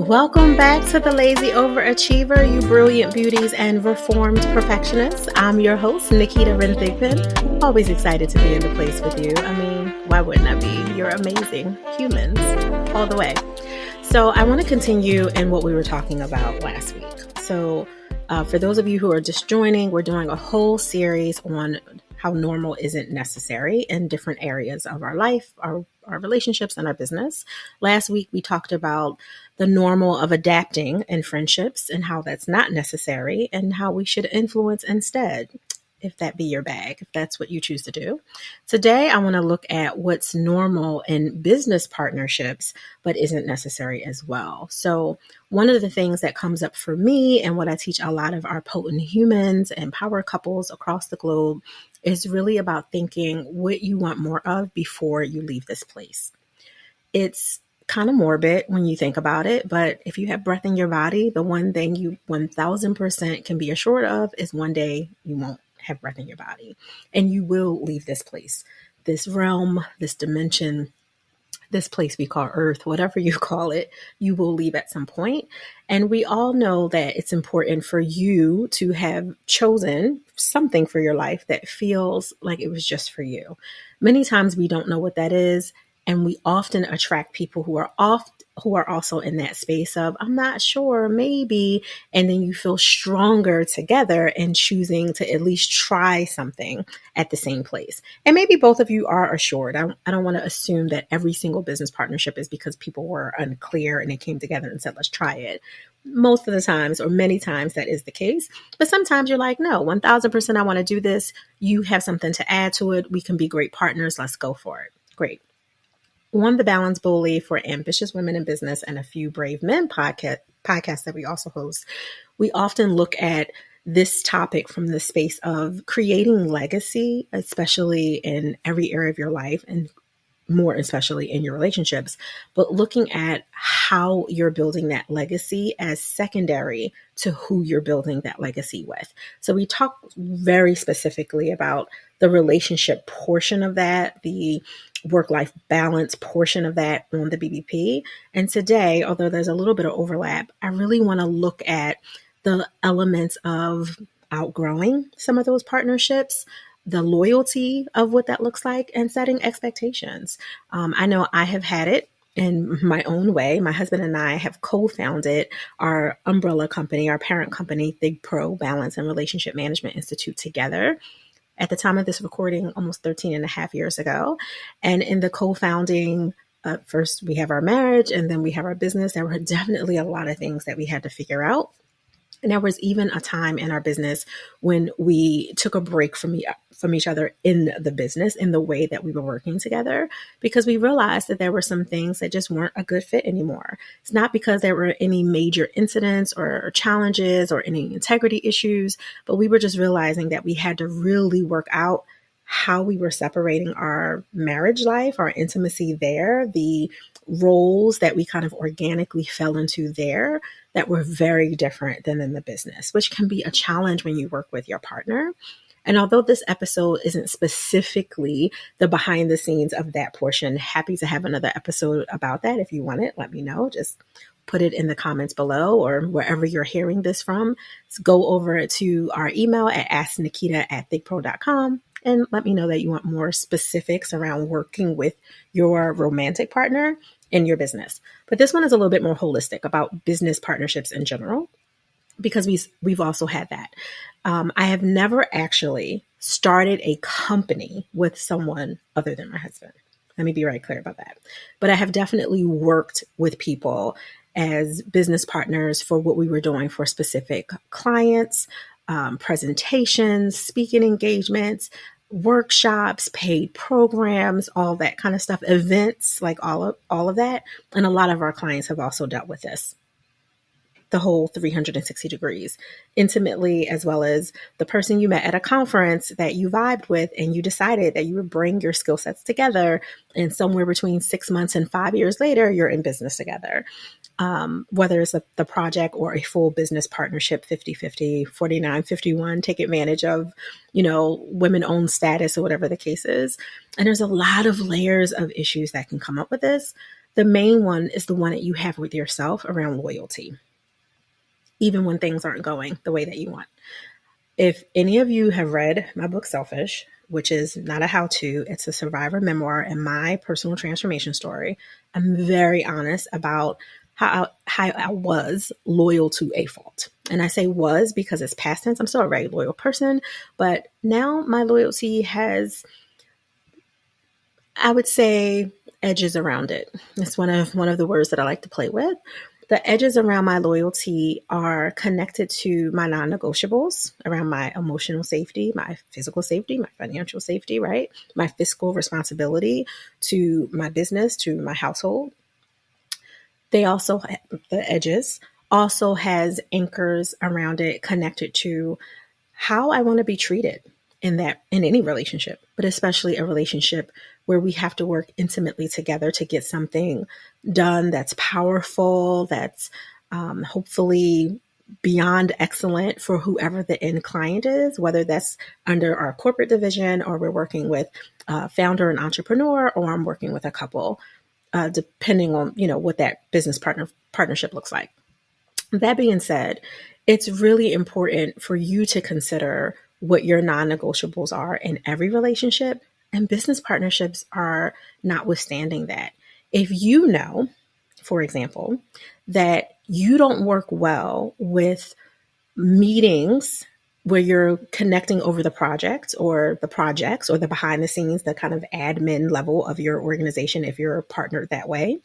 Welcome back to the Lazy Overachiever, you brilliant beauties and reformed perfectionists. I'm your host, Naketa Ren Thigpen. Always excited to be in the place with you. I mean, why wouldn't I be? You're amazing humans all the way. So I want to continue in what we were talking about last week. So for those of you who are just joining, we're doing a whole series on how normal isn't necessary in different areas of our life, our relationships, and our business. Last week, we talked about the normal of adapting in friendships and how that's not necessary and how we should influence instead, if that be your bag, if that's what you choose to do. Today, I want to look at what's normal in business partnerships, but isn't necessary as well. So one of the things that comes up for me and what I teach a lot of our potent humans and power couples across the globe is really about thinking what you want more of before you leave this place. It's kind of morbid when you think about it, but if you have breath in your body, the one thing you 1000% can be assured of is one day you won't have breath in your body and you will leave this place, this realm, this dimension, this place we call Earth, whatever you call it, you will leave at some point. And we all know that it's important for you to have chosen something for your life that feels like it was just for you. Many times we don't know what that is. And we often attract people who are also in that space of, I'm not sure, maybe. And then you feel stronger together in choosing to at least try something at the same place. And maybe both of you are assured. I don't want to assume that every single business partnership is because people were unclear and they came together and said, let's try it. Most of the times, or many times, that is the case. But sometimes you're like, no, 1000% I want to do this. You have something to add to it. We can be great partners. Let's go for it. Great. On the Balance Bully for Ambitious Women in Business and a Few Brave Men podcast that we also host, we often look at this topic from the space of creating legacy, especially in every area of your life and more especially in your relationships, but looking at how you're building that legacy as secondary to who you're building that legacy with. So we talk very specifically about the relationship portion of that, the work-life balance portion of that on the BBP. And today, although there's a little bit of overlap, I really want to look at the elements of outgrowing some of those partnerships, the loyalty of what that looks like, and setting expectations. I know I have had it in my own way. My husband and I have co-founded our umbrella company, our parent company, ThigPro, Balance and Relationship Management Institute, together at the time of this recording, almost 13 and a half years ago. And in the co-founding, first we have our marriage and then we have our business. There were definitely a lot of things that we had to figure out. And there was even a time in our business when we took a break from each other in the business, in the way that we were working together, because we realized that there were some things that just weren't a good fit anymore. It's not because there were any major incidents or challenges or any integrity issues, but we were just realizing that we had to really work out how we were separating our marriage life, our intimacy there, the roles that we kind of organically fell into there that were very different than in the business, which can be a challenge when you work with your partner. And although this episode isn't specifically the behind the scenes of that portion, happy to have another episode about that. If you want it, let me know. Just put it in the comments below or wherever you're hearing this from. So go over to our email at asknaketa@thigpro.com and let me know that you want more specifics around working with your romantic partner in your business. But this one is a little bit more holistic about business partnerships in general, because we've also had that. I have never actually started a company with someone other than my husband. Let me be very clear about that. But I have definitely worked with people as business partners for what we were doing for specific clients, presentations, speaking engagements, workshops, paid programs, all that kind of stuff, events, like all of that. And a lot of our clients have also dealt with this, the whole 360 degrees, intimately, as well as the person you met at a conference that you vibed with and you decided that you would bring your skill sets together, and somewhere between 6 months and 5 years later, you're in business together. Whether it's the project or a full business partnership, 50-50, 49-51, take advantage of, women-owned status or whatever the case is. And there's a lot of layers of issues that can come up with this. The main one is the one that you have with yourself around loyalty, even when things aren't going the way that you want. If any of you have read my book, Selfish, which is not a how-to, it's a survivor memoir and my personal transformation story, I'm very honest about how I was loyal to a fault. And I say was because it's past tense. I'm still a very loyal person, but now my loyalty has, I would say, edges around it. It's one of the words that I like to play with. The edges around my loyalty are connected to my non-negotiables around my emotional safety, my physical safety, my financial safety, right? My fiscal responsibility to my business, to my household. They also, the edges also has anchors around it connected to how I want to be treated in any relationship, but especially a relationship where we have to work intimately together to get something done that's powerful, that's hopefully beyond excellent for whoever the end client is, whether that's under our corporate division or we're working with a founder and entrepreneur, or I'm working with a couple, depending on, what that business partnership looks like. That being said, it's really important for you to consider what your non-negotiables are in every relationship, and business partnerships are notwithstanding that. If you know, for example, that you don't work well with meetings where you're connecting over the project or the projects or the behind the scenes, the kind of admin level of your organization, if you're partnered that way,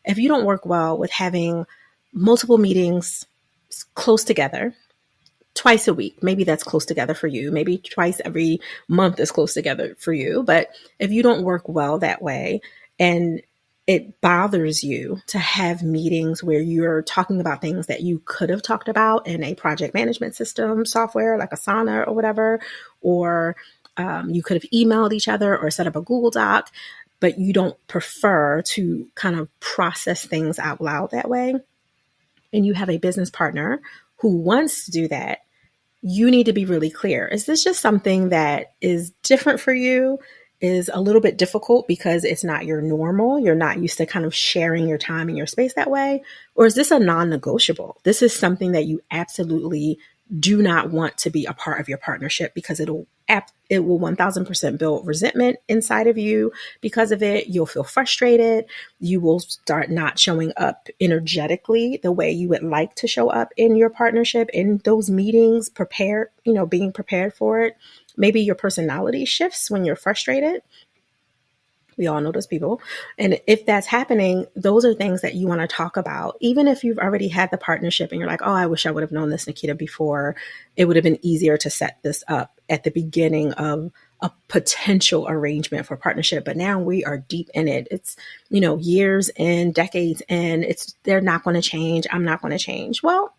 if you don't work well with having multiple meetings close together, twice a week, maybe that's close together for you. Maybe twice every month is close together for you. But if you don't work well that way and it bothers you to have meetings where you're talking about things that you could have talked about in a project management system software like Asana or whatever, or you could have emailed each other or set up a Google Doc, but you don't prefer to kind of process things out loud that way, and you have a business partner who wants to do that, you need to be really clear. Is this just something that is different for you, is a little bit difficult because it's not your normal? You're not used to kind of sharing your time and your space that way? Or is this a non-negotiable? This is something that you absolutely do not want to be a part of your partnership because it will 1000% build resentment inside of you because of it. You'll feel frustrated. You will start not showing up energetically the way you would like to show up in your partnership, in those meetings, being prepared for it. Maybe your personality shifts when you're frustrated. We all know those people. And if that's happening, those are things that you want to talk about. Even if you've already had the partnership and you're like, oh, I wish I would have known this, Naketa, before. It would have been easier to set this up at the beginning of a potential arrangement for partnership. But now we are deep in it. It's, years and decades, and they're not going to change. I'm not going to change. Well,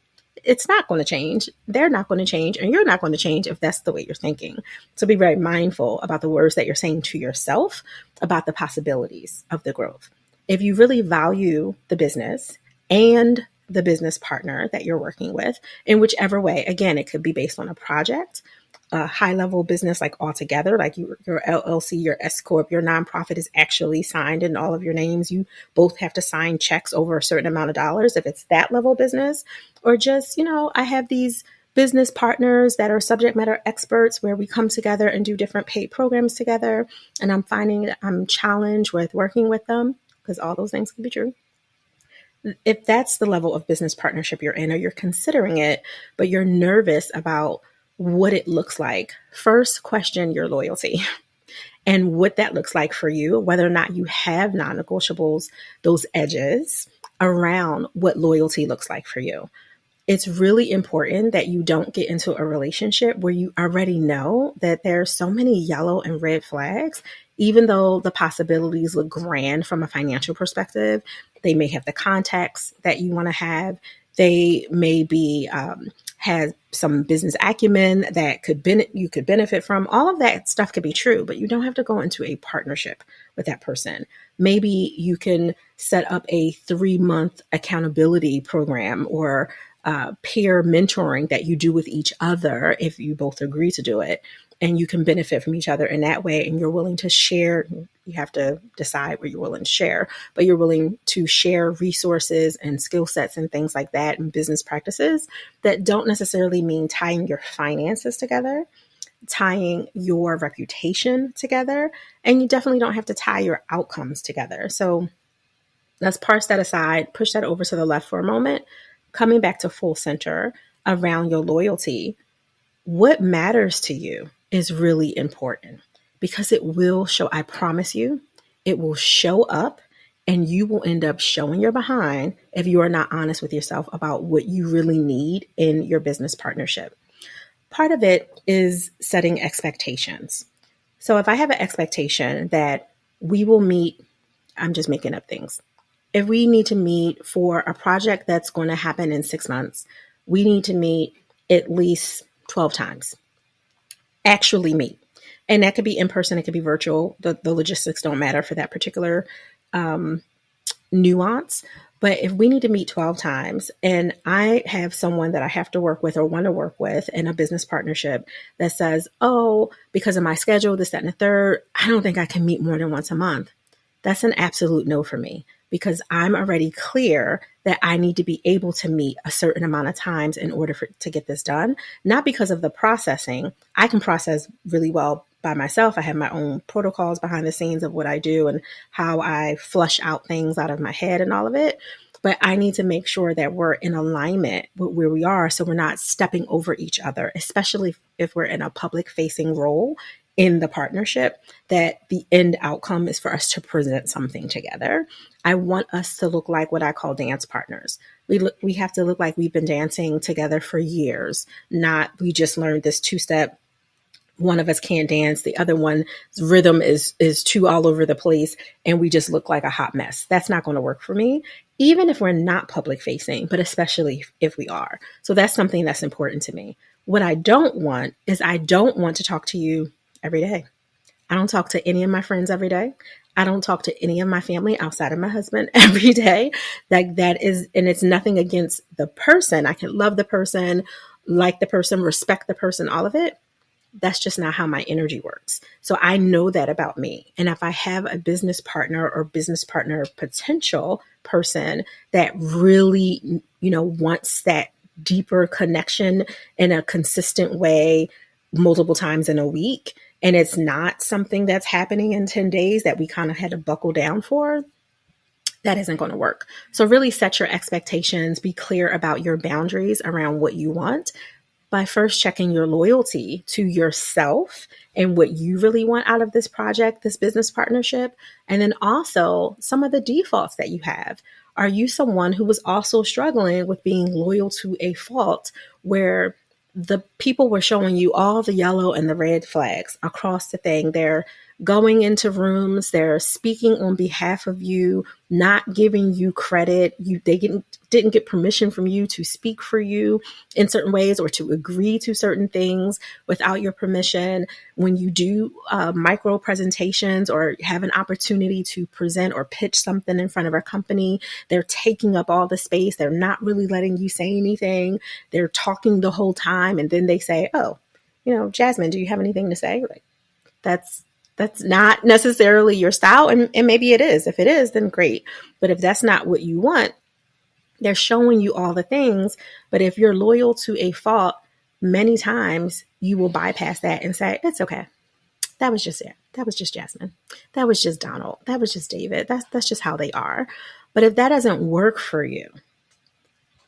it's not going to change. They're not going to change, and you're not going to change if that's the way you're thinking. So be very mindful about the words that you're saying to yourself about the possibilities of the growth. If you really value the business and the business partner that you're working with, in whichever way, again, it could be based on a project, a high-level business like altogether, like your LLC, your S Corp, your nonprofit is actually signed in all of your names. You both have to sign checks over a certain amount of dollars if it's that level business. Or just, I have these business partners that are subject matter experts where we come together and do different paid programs together. And I'm finding that I'm challenged with working with them, because all those things can be true. If that's the level of business partnership you're in, or you're considering it, but you're nervous about what it looks like, first question your loyalty and what that looks like for you, whether or not you have non-negotiables, those edges around what loyalty looks like for you. It's really important that you don't get into a relationship where you already know that there's so many yellow and red flags. Even though the possibilities look grand from a financial perspective, they may have the contacts that you want to have. They may be have some business acumen that you could benefit from. All of that stuff could be true, but you don't have to go into a partnership with that person. Maybe you can set up a 3-month accountability program or peer mentoring that you do with each other if you both agree to do it. and you can benefit from each other in that way. And you're willing to share. You have to decide what you're willing to share, but you're willing to share resources and skill sets and things like that and business practices that don't necessarily mean tying your finances together, tying your reputation together, and you definitely don't have to tie your outcomes together. So let's parse that aside, push that over to the left for a moment, coming back to full center around your loyalty. What matters to you is really important because it will show, I promise you, it will show up, and you will end up showing your behind if you are not honest with yourself about what you really need in your business partnership. Part of it is setting expectations. So if I have an expectation that we will meet, I'm just making up things. If we need to meet for a project that's going to happen in 6 months, we need to meet at least 12 times. Actually meet. And that could be in person, it could be virtual. The logistics don't matter for that particular nuance. But if we need to meet 12 times and I have someone that I have to work with or want to work with in a business partnership that says, oh, because of my schedule, this, that, and the third, I don't think I can meet more than once a month. That's an absolute no for me because I'm already clear that I need to be able to meet a certain amount of times in order to get this done. Not because of the processing. I can process really well by myself. I have my own protocols behind the scenes of what I do and how I flush out things out of my head and all of it. But I need to make sure that we're in alignment with where we are so we're not stepping over each other, especially if we're in a public facing role in the partnership, that the end outcome is for us to present something together. I want us to look like what I call dance partners. We have to look like we've been dancing together for years, not we just learned this two-step. One of us can't dance. The other one's rhythm is too all over the place. And we just look like a hot mess. That's not going to work for me, even if we're not public facing, but especially if we are. So that's something that's important to me. What I don't want is I don't want to talk to you every day. I don't talk to any of my friends every day. I don't talk to any of my family outside of my husband every day. Like that is, and it's nothing against the person. I can love the person, like the person, respect the person, all of it. That's just not how my energy works. So I know that about me. And if I have a business partner or business partner potential person that really, wants that deeper connection in a consistent way multiple times in a week, and it's not something that's happening in 10 days that we kind of had to buckle down for, that isn't going to work. So really set your expectations, be clear about your boundaries around what you want, by first checking your loyalty to yourself and what you really want out of this project, this business partnership, and then also some of the defaults that you have. Are you someone who was also struggling with being loyal to a fault where the people were showing you all the yellow and the red flags across the thing? They're going into rooms, they're speaking on behalf of you, not giving you credit. They didn't get permission from you to speak for you in certain ways or to agree to certain things without your permission. When you do micro presentations or have an opportunity to present or pitch something in front of a company, they're taking up all the space. They're not really letting you say anything. They're talking the whole time. And then they say, oh, Jasmine, do you have anything to say? Like, that's not necessarily your style. And maybe it is. If it is, then great. But if that's not what you want, they're showing you all the things. But if you're loyal to a fault, many times you will bypass that and say, it's okay. That was just it. That was just Jasmine. That was just Donald. That was just David. That's just how they are. But if that doesn't work for you,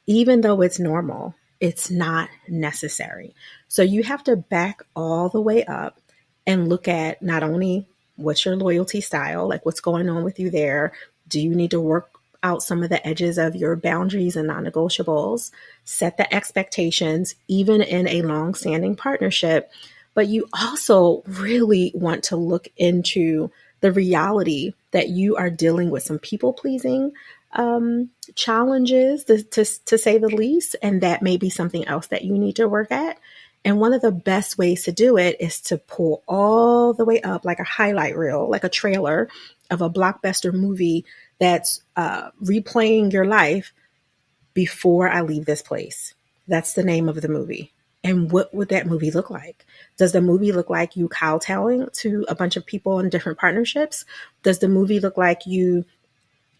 even though it's normal, it's not necessary. So you have to back all the way up and look at not only what's your loyalty style, like what's going on with you there. Do you need to work out some of the edges of your boundaries and non-negotiables? Set the expectations, even in a long-standing partnership. But you also really want to look into the reality that you are dealing with some people-pleasing challenges, to say the least, and that may be something else that you need to work at. And one of the best ways to do it is to pull all the way up like a highlight reel, like a trailer of a blockbuster movie that's replaying your life before I leave this place. That's the name of the movie. And what would that movie look like? Does the movie look like you kowtowing to a bunch of people in different partnerships? Does the movie look like you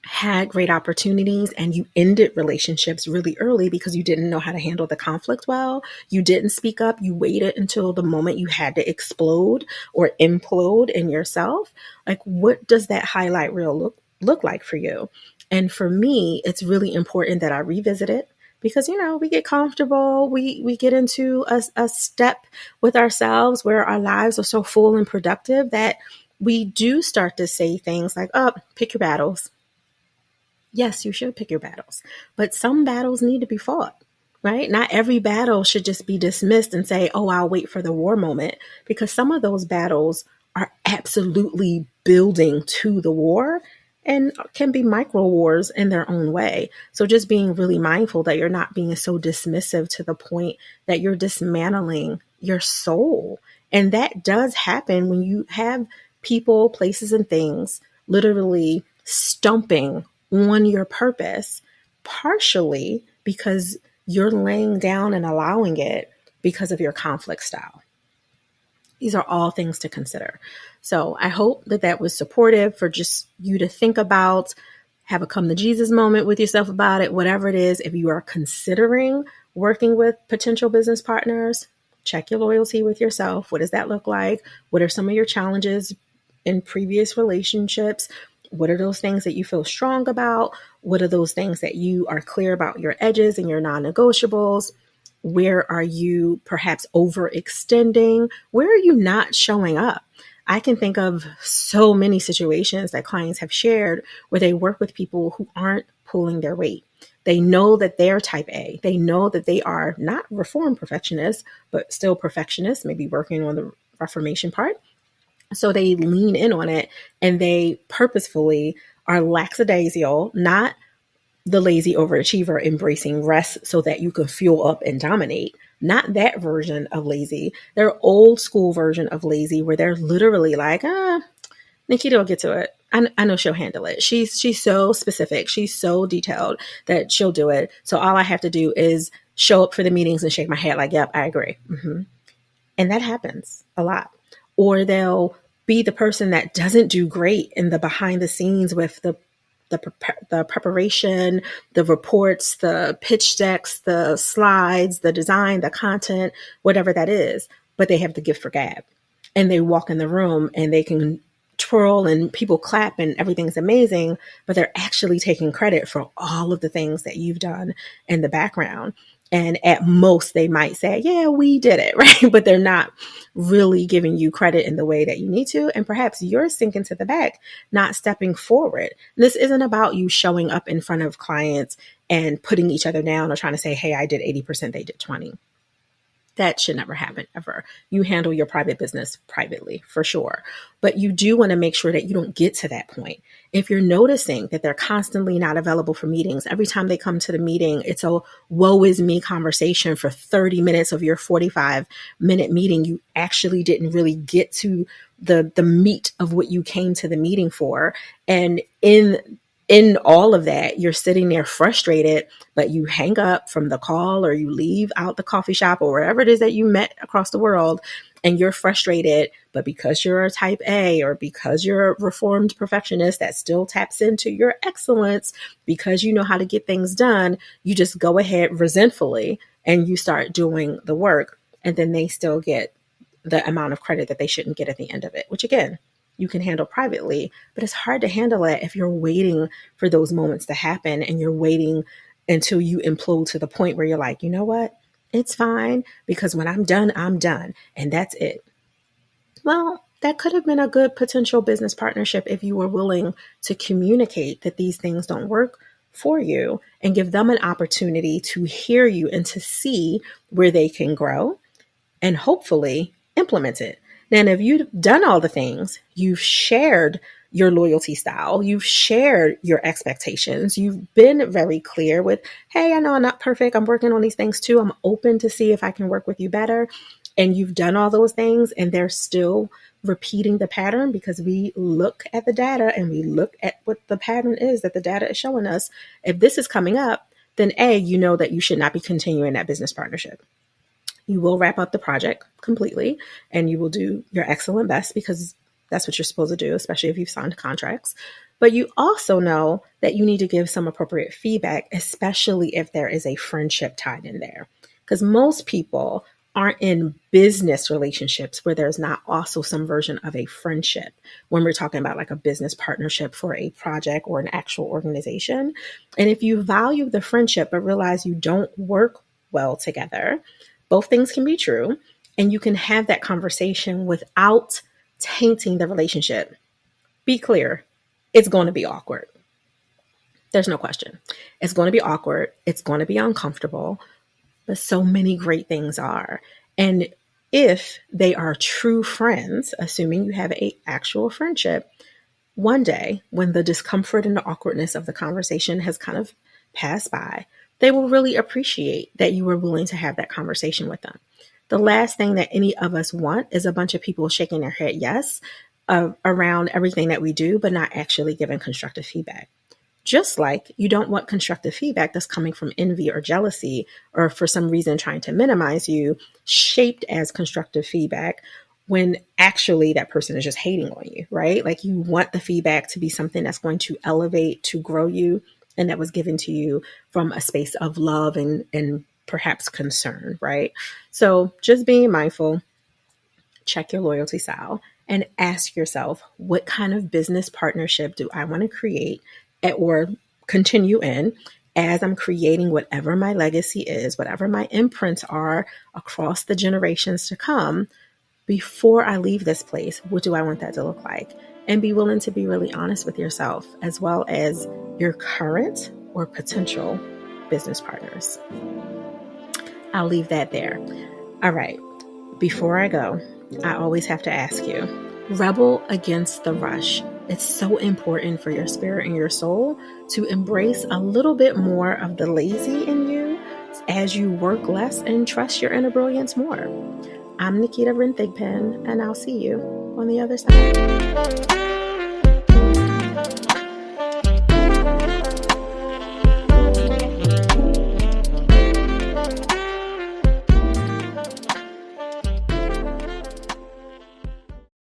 had great opportunities and you ended relationships really early because you didn't know how to handle the conflict well? You didn't speak up. You waited until the moment you had to explode or implode in yourself. Like, what does that highlight reel look like for you? And for me, it's really important that I revisit it because, we get comfortable. We get into a step with ourselves where our lives are so full and productive that we do start to say things like, oh, pick your battles. Yes, you should pick your battles, but some battles need to be fought, right? Not every battle should just be dismissed and say, oh, I'll wait for the war moment, because some of those battles are absolutely building to the war and can be micro wars in their own way. So just being really mindful that you're not being so dismissive to the point that you're dismantling your soul. And that does happen when you have people, places, and things literally stumping on your purpose, partially because you're laying down and allowing it because of your conflict style. These are all things to consider. So I hope that that was supportive for just you to think about, have a come to Jesus moment with yourself about it, whatever it is. If you are considering working with potential business partners, check your loyalty with yourself. What does that look like? What are some of your challenges in previous relationships? What are those things that you feel strong about? What are those things that you are clear about your edges and your non-negotiables? Where are you perhaps overextending? Where are you not showing up? I can think of so many situations that clients have shared where they work with people who aren't pulling their weight. They know that they're type A. They know that they are not reformed perfectionists, but still perfectionists, maybe working on the reformation part. So they lean in on it and they purposefully are lackadaisical, not the lazy overachiever embracing rest so that you can fuel up and dominate. Not that version of lazy. Their old school version of lazy where they're literally like, Naketa will get to it. I know she'll handle it. She's so specific. She's so detailed that she'll do it. So all I have to do is show up for the meetings and shake my head like, yep, I agree. Mm-hmm. And that happens a lot. Or they'll be the person that doesn't do great in the behind the scenes with the preparation, the reports, the pitch decks, the slides, the design, the content, whatever that is, but they have the gift for gab. And they walk in the room and they can twirl and people clap and everything's amazing, but they're actually taking credit for all of the things that you've done in the background. And at most they might say, yeah, we did it, right? But they're not really giving you credit in the way that you need to. And perhaps you're sinking to the back, not stepping forward. This isn't about you showing up in front of clients and putting each other down or trying to say, hey, I did 80%, they did 20. That should never happen ever. You handle your private business privately for sure. But you do want to make sure that you don't get to that point. If you're noticing that they're constantly not available for meetings, every time they come to the meeting, it's a woe is me conversation for 30 minutes of your 45-minute meeting. You actually didn't really get to the meat of what you came to the meeting for. And in all of that, you're sitting there frustrated, but you hang up from the call or you leave out the coffee shop or wherever it is that you met across the world and you're frustrated. But because you're a type A or because you're a reformed perfectionist that still taps into your excellence, because you know how to get things done, you just go ahead resentfully and you start doing the work. And then they still get the amount of credit that they shouldn't get at the end of it, which again, you can handle privately, but it's hard to handle it if you're waiting for those moments to happen and you're waiting until you implode to the point where you're like, you know what? It's fine because when I'm done, I'm done. And that's it. Well, that could have been a good potential business partnership if you were willing to communicate that these things don't work for you and give them an opportunity to hear you and to see where they can grow and hopefully implement it. Then if you've done all the things, you've shared your loyalty style, you've shared your expectations, you've been very clear with, hey, I know I'm not perfect. I'm working on these things too. I'm open to see if I can work with you better. And you've done all those things and they're still repeating the pattern because we look at the data and we look at what the pattern is that the data is showing us. If this is coming up, then A, you know that you should not be continuing that business partnership. You will wrap up the project completely and you will do your excellent best because that's what you're supposed to do, especially if you've signed contracts. But you also know that you need to give some appropriate feedback, especially if there is a friendship tied in there. Because most people aren't in business relationships where there's not also some version of a friendship when we're talking about like a business partnership for a project or an actual organization. And if you value the friendship but realize you don't work well together, both things can be true, and you can have that conversation without tainting the relationship. Be clear, it's going to be awkward. There's no question. It's going to be awkward. It's going to be uncomfortable, but so many great things are. And if they are true friends, assuming you have an actual friendship, one day when the discomfort and the awkwardness of the conversation has kind of passed by, they will really appreciate that you were willing to have that conversation with them. The last thing that any of us want is a bunch of people shaking their head yes around everything that we do, but not actually giving constructive feedback. Just like you don't want constructive feedback that's coming from envy or jealousy or for some reason trying to minimize you, shaped as constructive feedback when actually that person is just hating on you, right? Like you want the feedback to be something that's going to elevate, to grow you, and that was given to you from a space of love and perhaps concern, right? So just being mindful, check your loyalty style and ask yourself, what kind of business partnership do I want to create or continue in as I'm creating whatever my legacy is, whatever my imprints are across the generations to come. Before I leave this place, what do I want that to look like? And be willing to be really honest with yourself as well as your current or potential business partners. I'll leave that there. All right. Before I go, I always have to ask you, rebel against the rush. It's so important for your spirit and your soul to embrace a little bit more of the lazy in you as you work less and trust your inner brilliance more. I'm Naketa Ren Thigpen, and I'll see you on the other side.